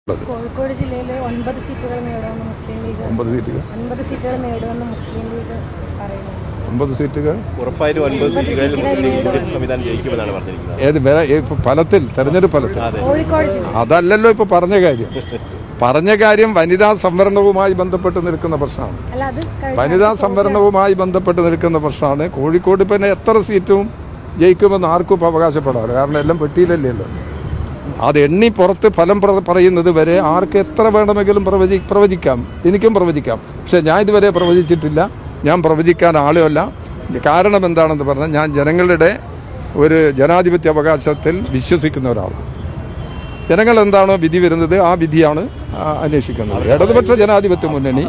കോഴിക്കോട് ജില്ലയിൽ 9 സീറ്റുകൾ നേടുമെന്ന് മുസ്ലിം ലീഗ് 9 സീറ്റുകൾ നേടുമെന്ന് മുസ്ലിം ലീഗ് പറയുന്നു. 9 സീറ്റുകൾ ഉറപ്പായിട്ടും 9 സീറ്റുകളിൽ മുസ്ലിം ലീഗ് സംവിധാനം ജയിക്കുമെന്നാണ് പറഞ്ഞിരിക്കുന്നത്. ഏത് ഫലത്തിൽ തെരഞ്ഞെടുപ്പ് ഫലത്തിൽ കോഴിക്കോട് ജില്ല അതല്ലല്ലോ ഇപ്പൊ പറഞ്ഞ കാര്യം വനിതാ സംവരണവുമായി ബന്ധപ്പെട്ട് നിൽക്കുന്ന പ്രശ്നമാണ്. വനിതാ സംവരണവുമായി ബന്ധപ്പെട്ട് നിൽക്കുന്ന പ്രശ്നമാണ്. കോഴിക്കോട് പിന്നെ എത്ര സീറ്റും ജയിക്കുമെന്ന് ആർക്കും ഇപ്പം അവകാശപ്പെടാറ്, കാരണം എല്ലാം പെട്ടിയിലല്ലല്ലോ. അത് എണ്ണി പുറത്ത് ഫലം പറയുന്നത് വരെ ആർക്ക് എത്ര വേണമെങ്കിലും പ്രവചിക്കാം. എനിക്കും പ്രവചിക്കാം. പക്ഷെ ഞാൻ ഇതുവരെ പ്രവചിച്ചിട്ടില്ല. ഞാൻ പ്രവചിക്കാൻ ആളുമല്ല. കാരണം എന്താണെന്ന് പറഞ്ഞാൽ ഞാൻ ജനങ്ങളുടെ ഒരു ജനാധിപത്യ അവകാശത്തിൽ വിശ്വസിക്കുന്ന ഒരാളാണ്. ജനങ്ങൾ എന്താണോ വിധി വരുന്നത് ആ വിധിയാണ് അന്വേഷിക്കുന്നത്. ഇടതുപക്ഷ ജനാധിപത്യ മുന്നണി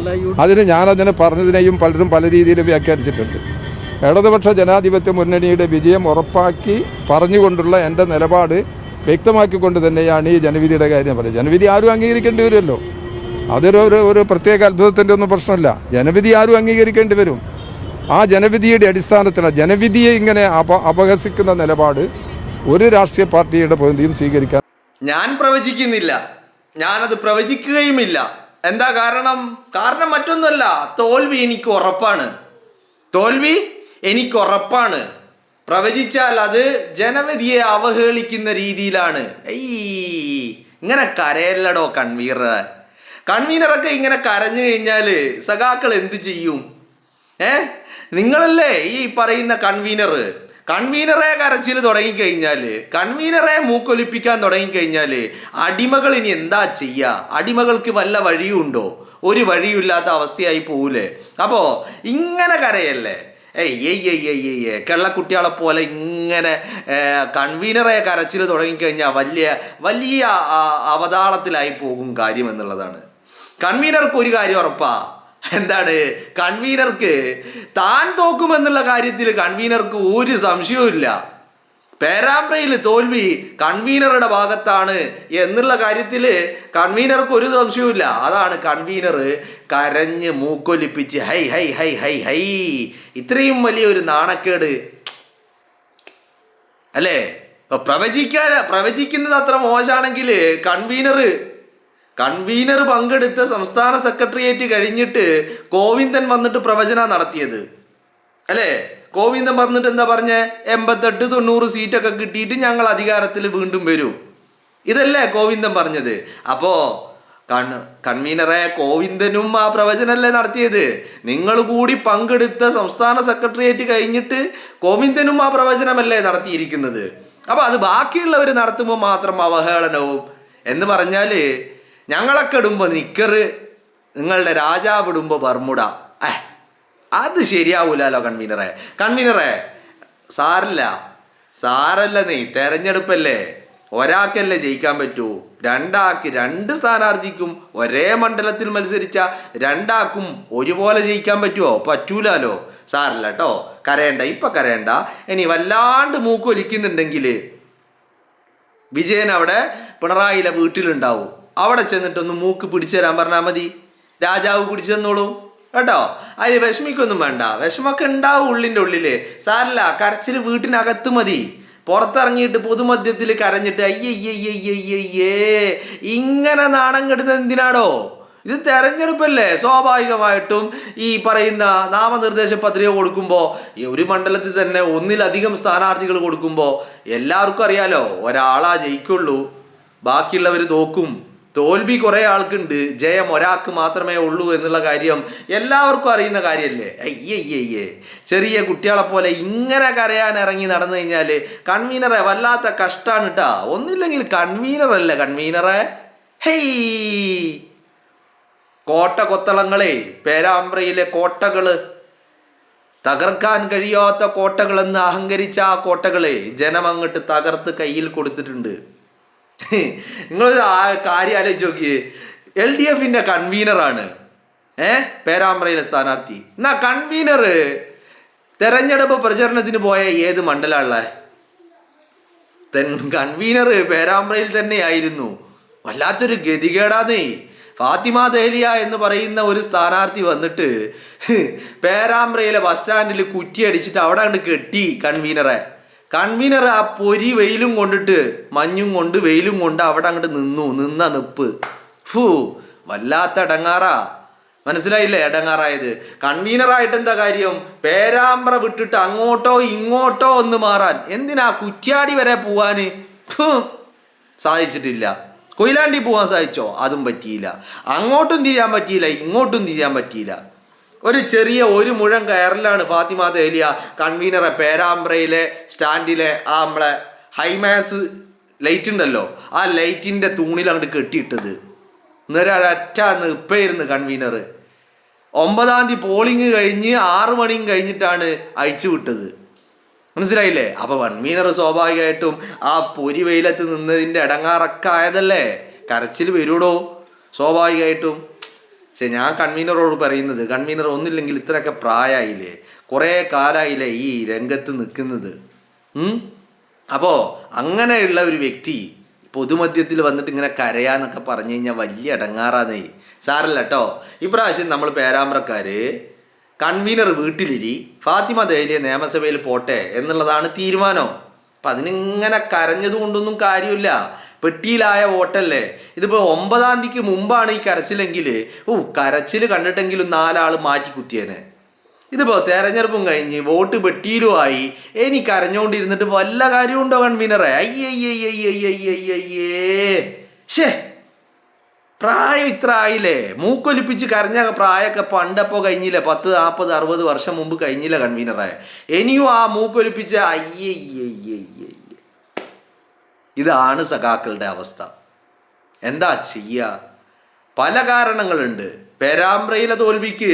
ഞാനതിനെ പറഞ്ഞതിനെയും പലരും പല രീതിയിൽ വ്യാഖ്യാനിച്ചിട്ടുണ്ട്. ഇടതുപക്ഷ ജനാധിപത്യ മുന്നണിയുടെ വിജയം ഉറപ്പാക്കി പറഞ്ഞുകൊണ്ടുള്ള എൻ്റെ നിലപാട് വ്യക്തമാക്കിക്കൊണ്ട് തന്നെയാണ് ഈ ജനവിധിയുടെ കാര്യം പറയുന്നത്. ജനവിധി ആരും അംഗീകരിക്കേണ്ടി വരുമല്ലോ. അതൊരു പ്രത്യേക അത്ഭുതത്തിൻ്റെ ഒന്നും പ്രശ്നമല്ല. ജനവിധി ആരും അംഗീകരിക്കേണ്ടി വരും. ആ ജനവിധിയുടെ അടിസ്ഥാനത്തിലാണ് ജനവിധിയെ ഇങ്ങനെ അപഹസിക്കുന്ന നിലപാട് ഒരു രാഷ്ട്രീയ പാർട്ടിയുടെ പ്രതിനിധിയും സ്വീകരിക്കാൻ ഞാൻ പ്രവചിക്കുന്നില്ല, ഞാനത് പ്രവചിക്കുകയുമില്ല. എന്താ കാരണം മറ്റൊന്നുമല്ല, തോൽവി എനിക്ക് ഉറപ്പാണ്. പ്രവചിച്ചാൽ അത് ജനവിധിയെ അവഹേളിക്കുന്ന രീതിയിലാണ്. ഇങ്ങനെ കരയല്ലടോ കൺവീനറൊക്കെ ഇങ്ങനെ കരഞ്ഞു കഴിഞ്ഞാൽ സഖാക്കൾ എന്ത് ചെയ്യും? നിങ്ങളല്ലേ ഈ പറയുന്ന കൺവീനറെ കരച്ചിൽ തുടങ്ങിക്കഴിഞ്ഞാൽ, കൺവീനറെ മൂക്കൊലിപ്പിക്കാൻ തുടങ്ങിക്കഴിഞ്ഞാൽ അടിമകൾ ഇനി എന്താ ചെയ്യുക? അടിമകൾക്ക് വല്ല വഴിയുണ്ടോ? ഒരു വഴിയില്ലാത്ത അവസ്ഥയായി പോകൂലേ? അപ്പോൾ ഇങ്ങനെ കരയല്ലേ, കള്ളക്കുട്ടികളെ പോലെ ഇങ്ങനെ കൺവീനറെ കരച്ചിൽ തുടങ്ങിക്കഴിഞ്ഞാൽ വലിയ അവതാളത്തിലായി പോകും കാര്യം എന്നുള്ളതാണ്. കൺവീനർക്ക് ഒരു കാര്യം ഉറപ്പാ. എന്താണ്? കൺവീനർക്ക് താൻ തോക്കുമെന്നുള്ള കാര്യത്തിൽ കൺവീനർക്ക് ഒരു സംശയവും ഇല്ല. പേരാമ്പ്രയിൽ തോൽവി കൺവീനറുടെ ഭാഗത്താണ് എന്നുള്ള കാര്യത്തിൽ കൺവീനർക്ക് ഒരു സംശയവും. അതാണ് കൺവീനർ കരഞ്ഞ് മൂക്കൊലിപ്പിച്ച് ഹൈ ഹൈ ഹൈ ഹൈ ഹൈ ഇത്രയും വലിയൊരു നാണക്കേട് അല്ലേ? പ്രവചിക്കുന്നത് അത്ര മോശമാണെങ്കിൽ കൺവീനർ പങ്കെടുത്ത സംസ്ഥാന സെക്രട്ടേറിയറ്റ് കഴിഞ്ഞിട്ട് ഗോവിന്ദൻ വന്നിട്ട് പ്രവചനം നടത്തിയത് അല്ലേ? ഗോവിന്ദൻ പറഞ്ഞിട്ട് എന്താ പറഞ്ഞേ? 88-90 സീറ്റൊക്കെ കിട്ടിയിട്ട് ഞങ്ങൾ അധികാരത്തിൽ വീണ്ടും വരും. ഇതല്ലേ ഗോവിന്ദൻ പറഞ്ഞത്? അപ്പോ കൺവീനറെ ഗോവിന്ദനും ആ പ്രവചനല്ലേ നടത്തിയത്? നിങ്ങൾ കൂടി പങ്കെടുത്ത സംസ്ഥാന സെക്രട്ടേറിയറ്റ് കഴിഞ്ഞിട്ട് ഗോവിന്ദനും ആ പ്രവചനമല്ലേ നടത്തിയിരിക്കുന്നത്? അപ്പൊ അത് ബാക്കിയുള്ളവർ നടത്തുമ്പോൾ മാത്രം അവഹേളനവും എന്ന് പറഞ്ഞാല്, ഞങ്ങളൊക്കെ ഇടുമ്പോൾ നിക്കറ്, നിങ്ങളുടെ രാജാവ് ഇടുമ്പോൾ ബർമുട, അത് ശരിയാവൂലോ കൺവീനറെ. സാരല്ല നീ തെരഞ്ഞെടുപ്പല്ലേ, ഒരാൾക്കല്ലേ ജയിക്കാൻ പറ്റൂ. രണ്ട് സ്ഥാനാർത്ഥിക്കും ഒരേ മണ്ഡലത്തിൽ മത്സരിച്ച രണ്ടാൾക്കും ഒരുപോലെ ജയിക്കാൻ പറ്റൂലോ. സാരല്ല കേട്ടോ, കരയണ്ട. ഇനി വല്ലാണ്ട് മൂക്കൊലിക്കുന്നുണ്ടെങ്കിൽ വിജയൻ അവിടെ പിണറായിലെ വീട്ടിലുണ്ടാവും. അവിടെ ചെന്നിട്ടൊന്ന് മൂക്ക് പിടിച്ചു തരാൻ പറഞ്ഞാൽ മതി, രാജാവ് പിടിച്ചു തന്നോളൂ കേട്ടോ. അതിന് വിഷമിക്കൊന്നും വേണ്ട. വിഷമൊക്കെ ഉണ്ടാവും ഉള്ളില്. സാരല്ല, കരച്ചിൽ വീട്ടിനകത്ത് മതി. പുറത്തിറങ്ങിയിട്ട് പൊതുമധ്യത്തിൽ കരഞ്ഞിട്ട് അയ്യയ്യയ്യയ്യേ ഇങ്ങനെ നാണം കെടുന്നത് എന്തിനാടോ? ഇത് തെരഞ്ഞെടുപ്പല്ലേ. സ്വാഭാവികമായിട്ടും ഈ പറയുന്ന നാമനിർദ്ദേശ പത്രിക കൊടുക്കുമ്പോൾ ഒരു മണ്ഡലത്തിൽ തന്നെ ഒന്നിലധികം സ്ഥാനാർത്ഥികൾ കൊടുക്കുമ്പോൾ എല്ലാവർക്കും അറിയാലോ ഒരാളാ ജയിക്കുള്ളൂ, ബാക്കിയുള്ളവർ തോക്കും. തോൽവി കുറേ ആൾക്കുണ്ട്, ജയം ഒരാൾക്ക് മാത്രമേ ഉള്ളൂ എന്നുള്ള കാര്യം എല്ലാവർക്കും അറിയുന്ന കാര്യമല്ലേ? അയ്യയ്യേ ചെറിയ കുട്ടികളെ പോലെ ഇങ്ങനെ കരയാൻ ഇറങ്ങി നടന്നു കഴിഞ്ഞാൽ കൺവീനറെ വല്ലാത്ത കഷ്ടാണ് കേട്ടാ. ഒന്നില്ലെങ്കിൽ കൺവീനറെ കൊത്തളങ്ങളെ, പേരാമ്പ്രയിലെ കോട്ടകള്, തകർക്കാൻ കഴിയാത്ത കോട്ടകളെന്ന് അഹങ്കരിച്ച ആ കോട്ടകളെ ജനം അങ്ങോട്ട് തകർത്ത് കയ്യിൽ കൊടുത്തിട്ടുണ്ട്. നിങ്ങൾ കാര്യം ആലോചിച്ച് നോക്കിയേ, LDFന്റെ കൺവീനറാണ് പേരാമ്പ്രയിലെ സ്ഥാനാർത്ഥി. എന്നാ കൺവീനർ തെരഞ്ഞെടുപ്പ് പ്രചരണത്തിന് പോയ ഏത് മണ്ഡലമുള്ള കൺവീനർ പേരാമ്പ്രയിൽ തന്നെയായിരുന്നു. വല്ലാത്തൊരു ഗതികേടാന്നേ. ഫാത്തിമ ദഹലിയ എന്ന് പറയുന്ന ഒരു സ്ഥാനാർത്ഥി വന്നിട്ട് പേരാമ്പ്രയിലെ ബസ് സ്റ്റാൻഡിൽ കുറ്റിയടിച്ചിട്ട് അവിടെ കണ്ട് കെട്ടി കൺവീനർ ആ പൊരി വെയിലും കൊണ്ടിട്ട്, മഞ്ഞും കൊണ്ട് വെയിലും കൊണ്ട് അവിടെ അങ്ങോട്ട് നിന്ന നിപ്പ് വല്ലാത്ത ഇടങ്ങാറാ. മനസ്സിലായില്ലേ എടങ്ങാറായത്? കൺവീനറായിട്ട് എന്താ കാര്യം? പേരാമ്പ്ര വിട്ടിട്ട് അങ്ങോട്ടോ ഇങ്ങോട്ടോ ഒന്ന് മാറാൻ, എന്തിനാ കുറ്റ്യാടി വരെ പോവാന് സാധിച്ചിട്ടില്ല. കൊയിലാണ്ടി പോകാൻ സാധിച്ചോ? അതും പറ്റിയില്ല. അങ്ങോട്ടും തിരിയാൻ പറ്റിയില്ല, ഇങ്ങോട്ടും തിരിയാൻ പറ്റിയില്ല. ഒരു ചെറിയ ഒരു മുഴം കയറലാണ് ഫാത്തിമ ദഹലിയ കൺവീനറെ പേരാമ്പ്രയിലെ സ്റ്റാൻഡിലെ ആ നമ്മളെ ഹൈമാസ് ലൈറ്റ് ഉണ്ടല്ലോ, ആ ലൈറ്റിൻ്റെ തൂണിൽ അങ്ങോട്ട് കെട്ടിയിട്ടത്. ഒരൊറ്റ നിപ്പായിരുന്നു കൺവീനർ. 9-ാം തീയതി പോളിംഗ് കഴിഞ്ഞ് 6 മണിയും കഴിഞ്ഞിട്ടാണ് അയച്ചു വിട്ടത്. മനസ്സിലായില്ലേ? അപ്പൊ കൺവീനർ സ്വാഭാവികമായിട്ടും ആ പൊരി വെയിലത്ത് നിന്നതിൻ്റെ ഇടങ്ങാറൊക്കെ ആയതല്ലേ, കരച്ചിൽ വരൂടോ സ്വാഭാവികമായിട്ടും. പക്ഷെ ഞാൻ കൺവീനറോട് പറയുന്നത്, കൺവീനർ ഒന്നില്ലെങ്കിൽ ഇത്രയൊക്കെ പ്രായമായില്ലേ, കുറേ കാലമായില്ലേ ഈ രംഗത്ത് നിൽക്കുന്നത്. അപ്പോൾ അങ്ങനെയുള്ള ഒരു വ്യക്തി പൊതുമധ്യത്തിൽ വന്നിട്ട് ഇങ്ങനെ കരയാന്നൊക്കെ പറഞ്ഞു കഴിഞ്ഞാൽ വലിയ ഇടങ്ങാറാന്നേ. സാരല്ല കേട്ടോ. ഇപ്രാവശ്യം നമ്മൾ പേരാമ്പ്രക്കാര് കൺവീനർ വീട്ടിലിരി, ഫാത്തിമ ദഹലിയ നിയമസഭയിൽ പോട്ടെ എന്നുള്ളതാണ് തീരുമാനം. അപ്പം അതിനിങ്ങനെ കരഞ്ഞത് കൊണ്ടൊന്നും കാര്യമില്ല. പെട്ടിയിലായ വോട്ടല്ലേ. ഇതിപ്പോൾ 9-ാം തീയതിക്ക് മുമ്പാണ് ഈ കരച്ചിലെങ്കിൽ കരച്ചിൽ കണ്ടിട്ടെങ്കിലും 4 ആൾ മാറ്റി കുത്തിയേനെ. ഇതിപ്പോൾ തെരഞ്ഞെടുപ്പും കഴിഞ്ഞ് വോട്ട് പെട്ടിയിലുമായി, ഇനി കരഞ്ഞുകൊണ്ടിരുന്നിട്ട് വല്ല കാര്യമുണ്ടോ കൺവീനറെ? ശേ, പ്രായം ഇത്ര ആയില്ലേ, മൂക്കൊലിപ്പിച്ച് കരഞ്ഞ പ്രായമൊക്കെ പണ്ടപ്പോൾ കഴിഞ്ഞില്ല, 10, 40, 60 വർഷം മുമ്പ് കഴിഞ്ഞില്ല കൺവീനറെ. ഇനിയും ആ മൂക്കൊലിപ്പിച്ച ഇതാണ് സഖാക്കളുടെ അവസ്ഥ. എന്താ ചെയ്യുക? പല കാരണങ്ങളുണ്ട്. പേരാമ്പ്രയിലെ തോൽവിക്ക്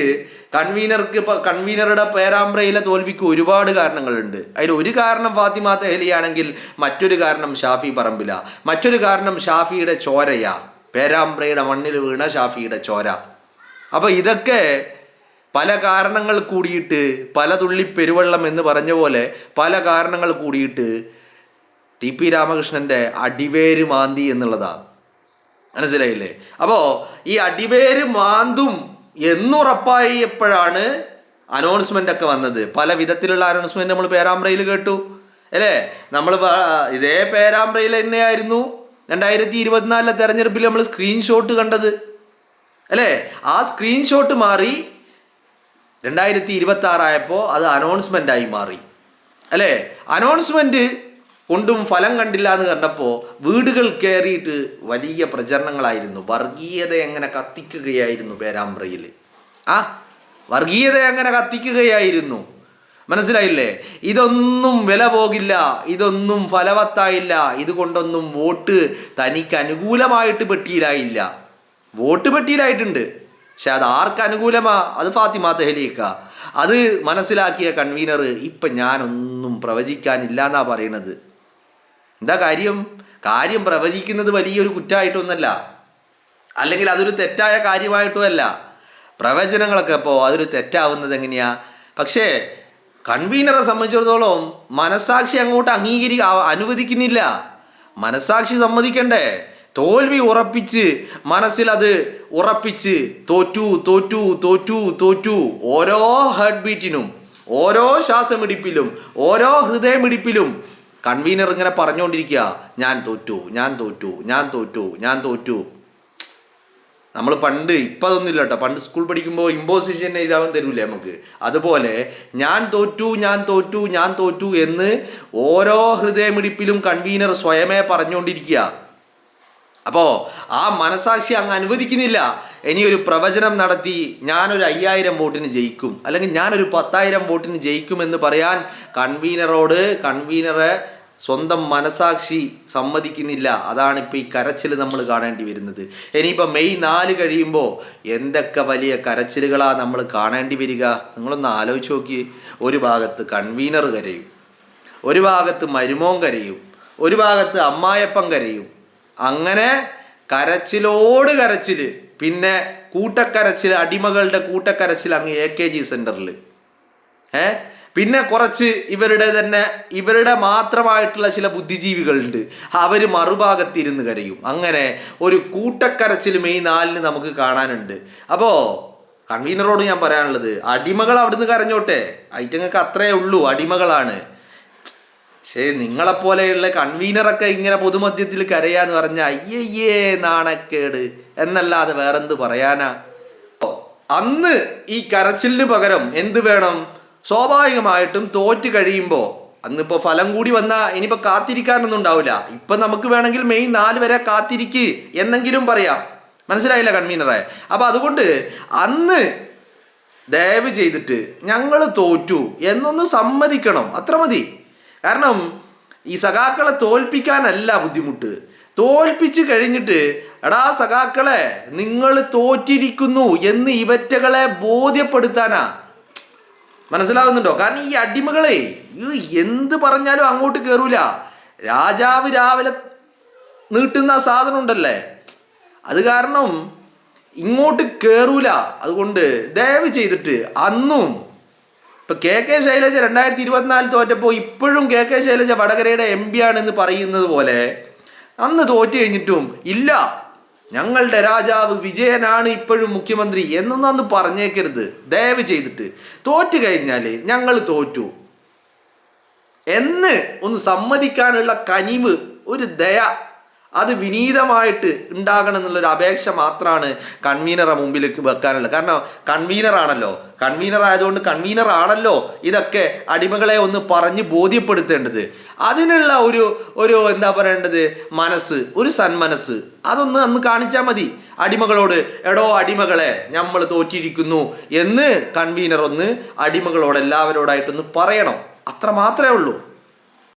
കൺവീനറുടെ പേരാമ്പ്രയിലെ തോൽവിക്ക് ഒരുപാട് കാരണങ്ങളുണ്ട്. അതിൽ ഒരു കാരണം ഫാത്തിമ ദഹലിയാണെങ്കിൽ മറ്റൊരു കാരണം ഷാഫി പറമ്പില, മറ്റൊരു കാരണം ഷാഫിയുടെ ചോരയാ, പേരാമ്പ്രയുടെ മണ്ണിൽ വീണ ഷാഫിയുടെ ചോര. അപ്പോൾ ഇതൊക്കെ പല കാരണങ്ങൾ കൂടിയിട്ട്, പല തുള്ളി പെരുവെള്ളം എന്ന് പറഞ്ഞ പോലെ പല കാരണങ്ങൾ കൂടിയിട്ട് TP രാമകൃഷ്ണൻ്റെ അടിവേര് മാന്തി എന്നുള്ളതാണ്. മനസ്സിലായില്ലേ? അപ്പോൾ ഈ അടിവേര് മാന്തും എന്നുറപ്പായി എപ്പോഴാണ് അനൗൺസ്മെൻ്റ് ഒക്കെ വന്നത്. പല വിധത്തിലുള്ള അനൗൺസ്മെൻറ്റ് നമ്മൾ പേരാമ്പ്രയിൽ കേട്ടു അല്ലേ. നമ്മൾ ഇതേ പേരാമ്പ്രയിൽ തന്നെയായിരുന്നു 2024 തെരഞ്ഞെടുപ്പിൽ നമ്മൾ സ്ക്രീൻഷോട്ട് കണ്ടത് അല്ലേ. ആ സ്ക്രീൻഷോട്ട് മാറി 2026 ആയപ്പോൾ അത് അനൗൺസ്മെൻ്റായി മാറി അല്ലേ. അനൗൺസ്മെൻറ്റ് കൊണ്ടും ഫലം കണ്ടില്ല എന്ന് കണ്ടപ്പോൾ വീടുകൾ കയറിയിട്ട് വലിയ പ്രചരണങ്ങളായിരുന്നു. വർഗീയത എങ്ങനെ കത്തിക്കുകയായിരുന്നു പേരാമ്പ്രയിൽ. വർഗീയത എങ്ങനെ കത്തിക്കുകയായിരുന്നു. മനസ്സിലായില്ലേ? ഇതൊന്നും വില പോകില്ല, ഇതൊന്നും ഫലവത്തായില്ല, ഇതുകൊണ്ടൊന്നും വോട്ട് തനിക്ക് അനുകൂലമായിട്ട് പെട്ടിയിലായില്ല. വോട്ട് പെട്ടിയിലായിട്ടുണ്ട്, പക്ഷെ അത് ആർക്ക് അനുകൂലമാ? അത് ഫാത്തിമ ദഹലിക്ക. അത് മനസ്സിലാക്കിയ കൺവീനർ ഇപ്പം ഞാനൊന്നും പ്രവചിക്കാനില്ല എന്നാ പറയണത്. എന്താ കാര്യം പ്രവചിക്കുന്നത് വലിയൊരു കുറ്റമായിട്ടൊന്നല്ല, അല്ലെങ്കിൽ അതൊരു തെറ്റായ കാര്യമായിട്ടും അല്ല. പ്രവചനങ്ങളൊക്കെ ഇപ്പോൾ അതൊരു തെറ്റാവുന്നത് എങ്ങനെയാ? പക്ഷേ കൺവീനറെ സംബന്ധിച്ചിടത്തോളം മനസാക്ഷി അങ്ങോട്ട് അനുവദിക്കുന്നില്ല. മനസാക്ഷി സമ്മതിക്കണ്ടേ? തോൽവി ഉറപ്പിച്ച്, മനസ്സിലത് ഉറപ്പിച്ച് തോറ്റു തോറ്റു തോറ്റു തോറ്റു. ഓരോ ഹാർട്ട് ബീറ്റിനും, ഓരോ ശ്വാസമിടിപ്പിലും, ഓരോ ഹൃദയമിടിപ്പിലും കൺവീനർ ഇങ്ങനെ പറഞ്ഞുകൊണ്ടിരിക്കുക, ഞാൻ തോറ്റു, ഞാൻ തോറ്റു, ഞാൻ തോറ്റു, ഞാൻ തോറ്റു. നമ്മൾ പണ്ട്, ഇപ്പം അതൊന്നുമില്ല കേട്ടോ, പണ്ട് സ്കൂൾ പഠിക്കുമ്പോൾ ഇമ്പോസിഷൻ എഴുതാൻ തരൂലേ നമുക്ക്, അതുപോലെ ഞാൻ തോറ്റു, ഞാൻ തോറ്റു, ഞാൻ തോറ്റു എന്ന് ഓരോ ഹൃദയമിടിപ്പിലും കൺവീനർ സ്വയമേ പറഞ്ഞുകൊണ്ടിരിക്കുക. അപ്പോൾ ആ മനസാക്ഷി അങ്ങ് അനുവദിക്കുന്നില്ല. ഇനിയൊരു പ്രവചനം നടത്തി ഞാനൊരു 5000 വോട്ടിന് ജയിക്കും, അല്ലെങ്കിൽ ഞാനൊരു 10,000 വോട്ടിന് ജയിക്കുമെന്ന് പറയാൻ കൺവീനറെ സ്വന്തം മനസാക്ഷി സമ്മതിക്കുന്നില്ല. അതാണിപ്പോൾ ഈ കരച്ചിൽ നമ്മൾ കാണേണ്ടി വരുന്നത്. ഇനിയിപ്പോൾ മെയ് 4 കഴിയുമ്പോൾ എന്തൊക്കെ വലിയ കരച്ചിലുകളാണ് നമ്മൾ കാണേണ്ടി വരിക. നിങ്ങളൊന്ന് ആലോചിച്ച് നോക്കി. ഒരു ഭാഗത്ത് കൺവീനർ കരയും, ഒരു ഭാഗത്ത് മരുമോൻ കരയും, ഒരു ഭാഗത്ത് അമ്മായപ്പൻ കരയും. അങ്ങനെ കരച്ചിലോട് കരച്ചിൽ, പിന്നെ കൂട്ടക്കരച്ചിൽ, അടിമകളുടെ കൂട്ടക്കരച്ചിൽ അങ്ങ് AKG സെൻറ്ററിൽ. പിന്നെ കുറച്ച് ഇവരുടെ മാത്രമായിട്ടുള്ള ചില ബുദ്ധിജീവികളുണ്ട്, അവർ മറുഭാഗത്തിരുന്ന് കരയും. അങ്ങനെ ഒരു കൂട്ടക്കരച്ചിൽ മെയ് 4 നമുക്ക് കാണാനുണ്ട്. അപ്പോൾ കൺവീനറോട് ഞാൻ പറയാനുള്ളത്, അടിമകൾ അവിടുന്ന് കരഞ്ഞോട്ടെ, ഐറ്റങ്ങൾക്ക് അത്രയേ ഉള്ളൂ, അടിമകളാണ്. പക്ഷേ നിങ്ങളെപ്പോലെയുള്ള കൺവീനറൊക്കെ ഇങ്ങനെ പൊതുമധ്യത്തിൽ കരയാന്ന് പറഞ്ഞ അയ്യയ്യേ നാണക്കേട് എന്നല്ലാതെ വേറെന്ത് പറയാനാ. അന്ന് ഈ കരച്ചിലിന് പകരം എന്ത് വേണം? സ്വാഭാവികമായിട്ടും തോറ്റ് കഴിയുമ്പോൾ അന്നിപ്പോൾ ഫലം കൂടി വന്നാൽ ഇനിയിപ്പോൾ കാത്തിരിക്കാനൊന്നും ഉണ്ടാവില്ല. ഇപ്പം നമുക്ക് വേണമെങ്കിൽ മെയ് 4 വരെ കാത്തിരിക്ക് എന്നെങ്കിലും പറയാം. മനസ്സിലായില്ല കൺവീനറെ? അപ്പം അതുകൊണ്ട് അന്ന് ദയവ് ചെയ്തിട്ട് ഞങ്ങൾ തോറ്റു എന്നൊന്ന് സമ്മതിക്കണം, അത്ര മതി. കാരണം ഈ സഖാക്കളെ തോൽപ്പിക്കാനല്ല ബുദ്ധിമുട്ട്, തോൽപ്പിച്ച് കഴിഞ്ഞിട്ട് എടാ സഖാക്കളെ നിങ്ങൾ തോറ്റിരിക്കുന്നു എന്ന് ഇവറ്റകളെ ബോധ്യപ്പെടുത്താനാ. മനസ്സിലാവുന്നുണ്ടോ? കാരണം ഈ അടിമകളെ എന്ത് പറഞ്ഞാലും അങ്ങോട്ട് കയറൂല. രാജാവ് രാവിലെ നീട്ടുന്ന സാധനം ഉണ്ടല്ലേ, അത് കാരണം ഇങ്ങോട്ട് കയറൂല. അതുകൊണ്ട് ദയവ് ചെയ്തിട്ട് അന്നും ഇപ്പൊ കെ ശൈലജ 2024 തോറ്റപ്പോൾ ഇപ്പോഴും കെ ശൈലജ വടകരയുടെ MP ആണെന്ന് പറയുന്നത് പോലെ അന്ന് തോറ്റു കഴിഞ്ഞിട്ടും ഇല്ല ഞങ്ങളുടെ രാജാവ് വിജയനാണ് ഇപ്പോഴും മുഖ്യമന്ത്രി എന്നൊന്നും അന്ന് പറഞ്ഞേക്കരുത് ദയവ് ചെയ്തിട്ട്. തോറ്റു കഴിഞ്ഞാൽ ഞങ്ങൾ തോറ്റു എന്ന് ഒന്ന് സമ്മതിക്കാനുള്ള കനിവ്, ഒരു ദയ, അത് വിനീതമായിട്ട് ഉണ്ടാകണം എന്നുള്ളൊരു അപേക്ഷ മാത്രമാണ് കൺവീനറെ മുമ്പിലേക്ക് വെക്കാനുള്ളത്. കാരണം കൺവീനർ ആയതുകൊണ്ട് കൺവീനർ ആണല്ലോ ഇതൊക്കെ അടിമകളെ ഒന്ന് പറഞ്ഞ് ബോധ്യപ്പെടുത്തേണ്ടത്. അതിനുള്ള ഒരു എന്താ പറയേണ്ടത് മനസ്സ്, ഒരു സന്മനസ്സ് അതൊന്ന് അന്ന് കാണിച്ചാൽ മതി. അടിമകളോട് എടോ അടിമകളെ നമ്മൾ തോറ്റിരിക്കുന്നു എന്ന് കൺവീനർ ഒന്ന് അടിമകളോട് എല്ലാവരോടായിട്ടൊന്ന് പറയണം, അത്ര മാത്രമേ ഉള്ളൂ.